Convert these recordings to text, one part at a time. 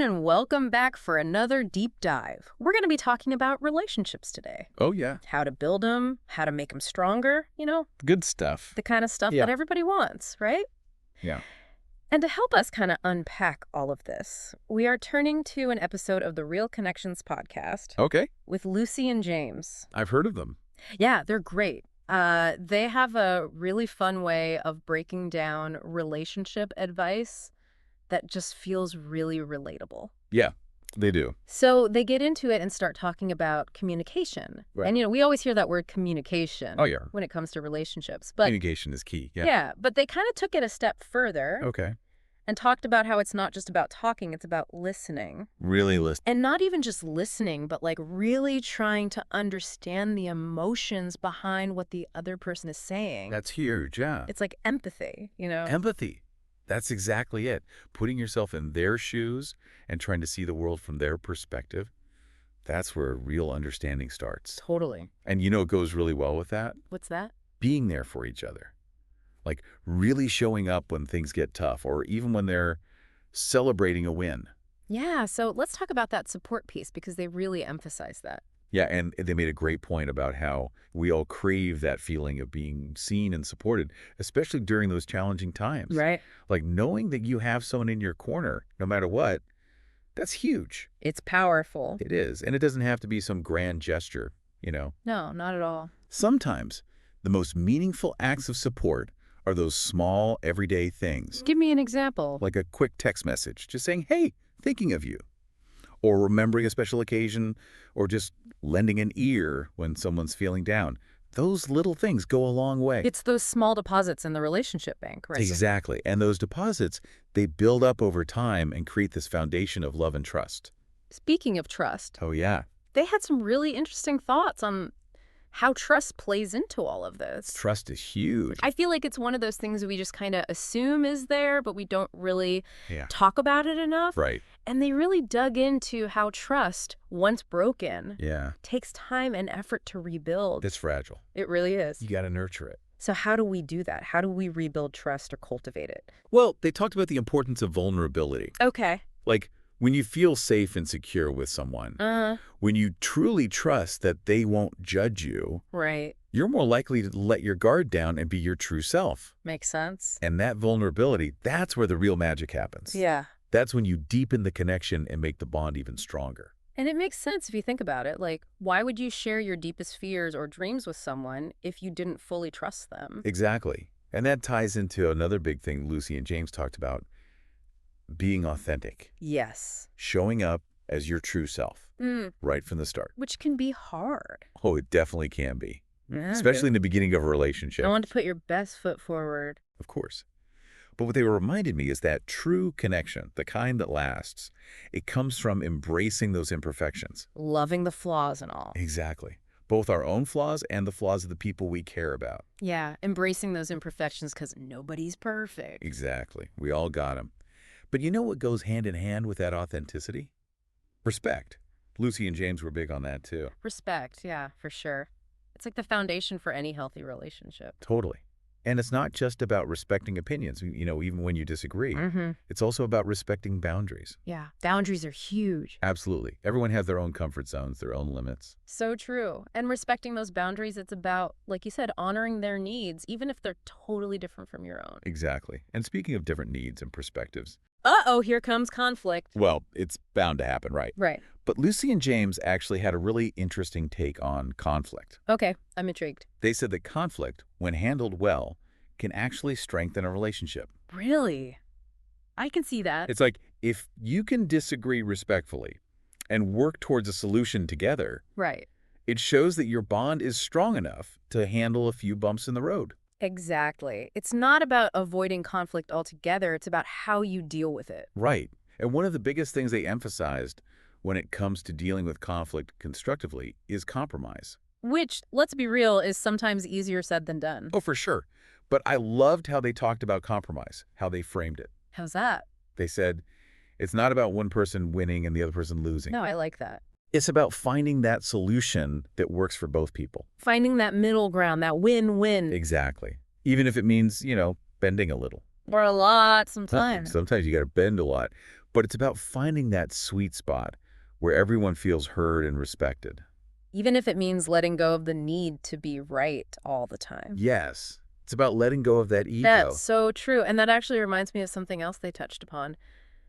everyone, and welcome back for another deep dive. We're going to be talking about relationships today. Oh, yeah. How to build them, how to make them stronger, Good stuff. the kind of stuff Yeah. that everybody wants, right? Yeah. And to help us kind of unpack all of this, we are turning to an episode of the Real Connections podcast Okay. with Lucy and James. I've heard of them. Yeah, they're great. They have a really fun way of breaking down relationship advice that just feels really relatable. Yeah, they do. So they get into it and start talking about communication. Right. And, we always hear that word communication Oh, yeah. when it comes to relationships. But Communication is key. Yeah. yeah, but they kind of took it a step further Okay. and talked about how it's not just about talking, it's about listening. Really listen. And not even just listening, but like really trying to understand the emotions behind what the other person is saying. That's huge. Yeah. It's like empathy, Empathy. That's exactly it. Putting yourself in their shoes and trying to see the world from their perspective. That's where real understanding starts. Totally. And it goes really well with that? What's that? Being there for each other. Like really showing up when things get tough or even when they're celebrating a win. Yeah, so let's talk about that support piece because they really emphasize that. Yeah, and they made a great point about how we all crave that feeling of being seen and supported, especially during those challenging times. Right. Like knowing that you have someone in your corner, no matter what, that's huge. It's powerful. It is. And it doesn't have to be some grand gesture. No, not at all. Sometimes the most meaningful acts of support are those small, everyday things. Give me an example. Like a quick text message, just saying, hey, thinking of you. Or remembering a special occasion, or just lending an ear when someone's feeling down. Those little things go a long way. It's those small deposits in the relationship bank, right? Exactly. And those deposits, they build up over time and create this foundation of love and trust. Speaking of trust, Oh, yeah. they had some really interesting thoughts on how trust plays into all of this. Trust is huge. I feel like it's one of those things we just kind of assume is there, but we don't really Yeah. talk about it enough. Right. And they really dug into how trust, once broken, Yeah. takes time and effort to rebuild. It's fragile. It really is. You got to nurture it. So how do we do that? How do we rebuild trust or cultivate it? Well, they talked about the importance of vulnerability. Okay. Like when you feel safe and secure with someone, when you truly trust that they won't judge you, Right. you're more likely to let your guard down and be your true self. Makes sense. And that vulnerability, that's where the real magic happens. Yeah. That's when you deepen the connection and make the bond even stronger. And it makes sense if you think about it. Like, why would you share your deepest fears or dreams with someone if you didn't fully trust them? Exactly. And that ties into another big thing Lucy and James talked about, being authentic, Yes. showing up as your true self right from the start. Which can be hard. Oh, it definitely can be, especially in the beginning of a relationship. I want to put your best foot forward. Of course. But what they reminded me is that true connection, the kind that lasts, it comes from embracing those imperfections. Loving the flaws and all. Exactly. Both our own flaws and the flaws of the people we care about. Yeah, embracing those imperfections because nobody's perfect. Exactly. We all got them. But you know what goes hand in hand with that authenticity? Respect. Lucy and James were big on that too. Respect, yeah, for sure. It's like the foundation for any healthy relationship. Totally. And it's not just about respecting opinions, even when you disagree. It's also about respecting boundaries. Yeah, boundaries are huge. Absolutely. Everyone has their own comfort zones, their own limits. So true. And respecting those boundaries, it's about, like you said, honoring their needs, even if they're totally different from your own. Exactly. And speaking of different needs and perspectives, Uh-oh, here comes conflict. well, it's bound to happen, right? Right. But Lucy and James actually had a really interesting take on conflict. Okay, I'm intrigued. They said that conflict, when handled well, can actually strengthen a relationship. Really? I can see that. It's like if you can disagree respectfully and work towards a solution together, Right. it shows that your bond is strong enough to handle a few bumps in the road. Exactly. It's not about avoiding conflict altogether. It's about how you deal with it. Right. And one of the biggest things they emphasized when it comes to dealing with conflict constructively is compromise. Which, let's be real, is sometimes easier said than done. Oh, for sure. But I loved how they talked about compromise, how they framed it. How's that? They said, it's not about one person winning and the other person losing. No, I like that. It's about finding that solution that works for both people. Finding that middle ground, that win-win. Exactly. Even if it means, bending a little. Or a lot sometimes. Sometimes you got to bend a lot. But it's about finding that sweet spot where everyone feels heard and respected. Even if it means letting go of the need to be right all the time. Yes, it's about letting go of that That's ego. so true. And that actually reminds me of something else they touched upon,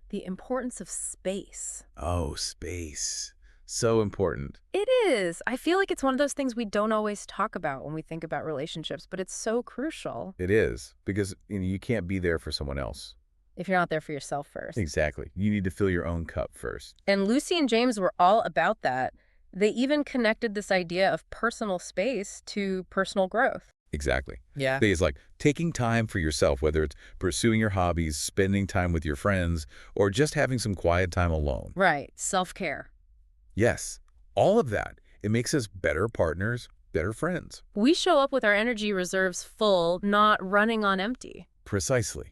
the importance of space. Oh, space. So important. It is. I feel like it's one of those things we don't always talk about when we think about relationships, but it's so crucial It is, because you can't be there for someone else. if you're not there for yourself first. Exactly. You need to fill your own cup first. And Lucy and James were all about that. They even connected this idea of personal space to personal growth. Exactly. Yeah. It's like taking time for yourself, whether it's pursuing your hobbies, spending time with your friends, or just having some quiet time alone. Right. Self-care. Yes, all of that. It makes us better partners, better friends. We show up with our energy reserves full, not running on empty. Precisely.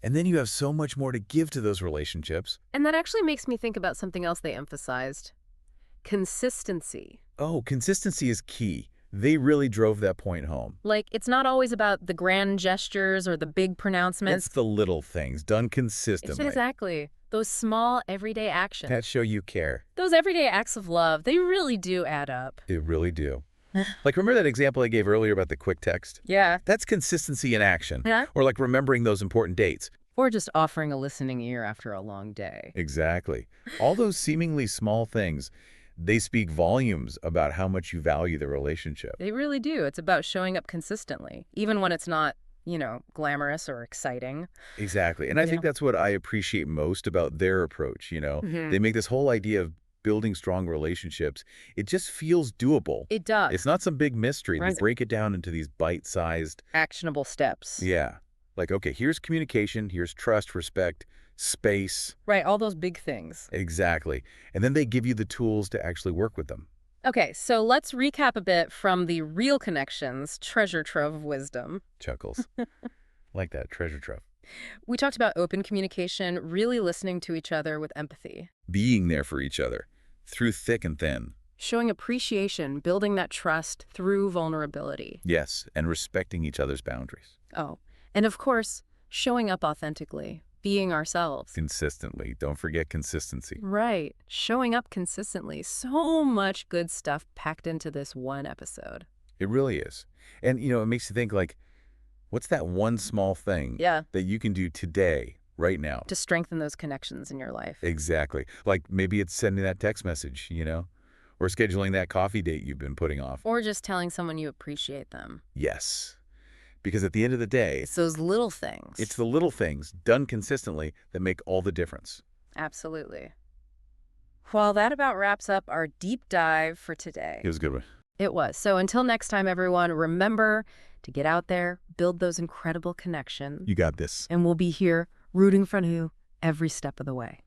And then you have so much more to give to those relationships. And that actually makes me think about something else they emphasized. Consistency. Oh, consistency is key. They really drove that point home. Like, it's not always about the grand gestures or the big pronouncements. It's the little things done consistently Exactly. Those small, everyday actions. that show you care. Those everyday acts of love, they really do add up. They really do. Like, remember that example I gave earlier about the quick text? Yeah. That's consistency in action. Yeah. Or like remembering those important dates. Or just offering a listening ear after a long day. Exactly. All those seemingly small things, they speak volumes about how much you value the relationship. They really do. It's about showing up consistently, even when it's not, glamorous or exciting. Exactly. And I think that's what I appreciate most about their approach, They make this whole idea of building strong relationships. It just feels doable. It does. It's not some big mystery. They Right. break it down into these bite-sized, Actionable steps. yeah. Like, okay, here's communication, here's trust, respect, space. Right, all those big things. Exactly. And then they give you the tools to actually work with them. Okay, so let's recap a bit from the Real Connections treasure trove of wisdom. Chuckles. Like that treasure trove. We talked about open communication, really listening to each other with empathy, Being there for each other through thick and thin. showing appreciation, building that trust through vulnerability. Yes, and respecting each other's boundaries. Oh, and of course, showing up authentically, being ourselves. Consistently. Don't forget consistency. Right, showing up consistently. So much good stuff packed into this one episode. It really is. And, it makes you think, like, what's that one small thing Yeah. that you can do today, right now? To strengthen those connections in your life. Exactly. Like, maybe it's sending that text message, or scheduling that coffee date you've been putting off. Or just telling someone you appreciate them. Yes. Because at the end of the day, It's those little things. it's the little things done consistently that make all the difference. Absolutely. Well, that about wraps up our deep dive for today. It was a good one. It was. So until next time, everyone, remember to get out there, build those incredible connections, You got this. and we'll be here rooting for you every step of the way.